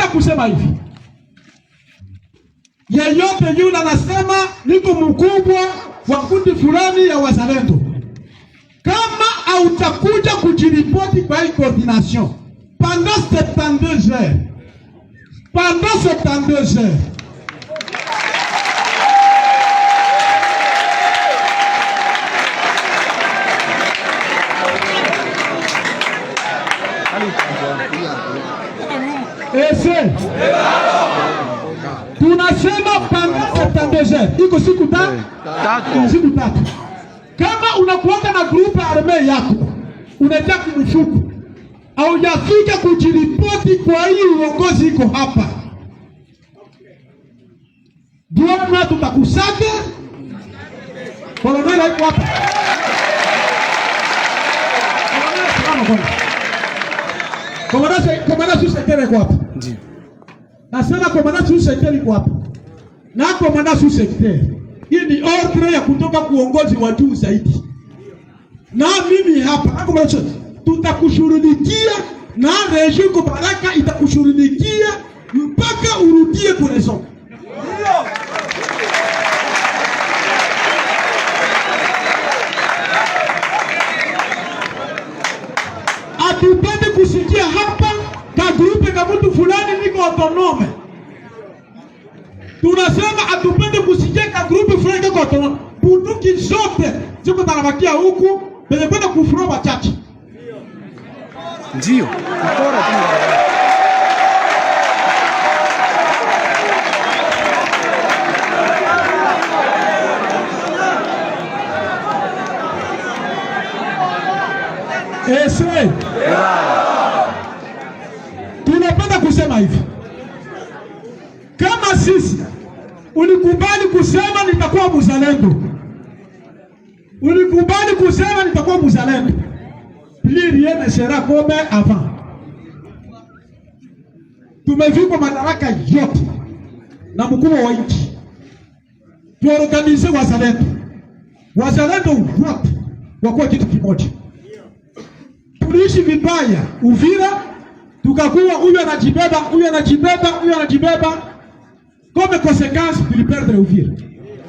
Napenda kusema hivi, yeyote yule anasema niko mkubwa wa kundi fulani ya wazalendo, kama hautakuja kujiripoti kwa hii coordination pendant 72 heures, pendant 72 heures, tunasema pendant 72 heures, iko siku tatu. Kama unakuanga na grupu arme yako, unataka kumshuku au yafika kujiripoti kwa hii uongozi iko hapa, ndio tutakusaka. Kolonel hapo hapa, komanda susekere kwa hapa, ndio nasema komanda susekere kwa hapa na komanda susekere. Hii ni ordre ya kutoka kuongozi wa juu zaidi. Na mimi hapa tutakushughulikia na Region Baraka itakushughulikia mpaka urudie kurezo. Atupende kusikia hapa ka grupe ka mtu fulani niko autonome. Tunasema atupende kusikia ka grupe fulani niko autonome. Bunduki zote ziko tarabakia huku penye kwenda kufura wachache. Ndio. Kupora tu. Ese. Tunapenda kusema hivi. Kama sisi ulikubali kusema nitakuwa mzalendo, ulikubali kusema nitakuwa mzalendo, plus rien ne sera comme avant. Tumevikwa madaraka yote na mkuu wa nchi, tuorganize wazalendo, wazalendo wote wakuwa kitu kimoja. Tuliishi vibaya Uvira, tukakuwa huyu anajibeba, huyu anajibeba, huyu anajibeba. Comme conséquence tuliperdre Uvira.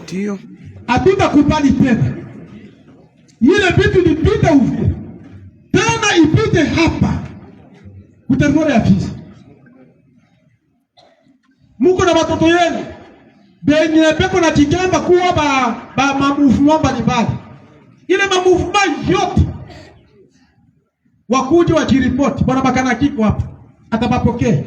Ndio. Hatutakubali tena ile vitu lipite Uvira tena ipite hapa kuterikore ya Fizi. Muko na watoto yenu benye peko na kigamba kuwa ba mamuvement mbalimbali, ile mamuvement yote wakuje wajiripoti. Bwana Bakana kiko hapa atabapokea.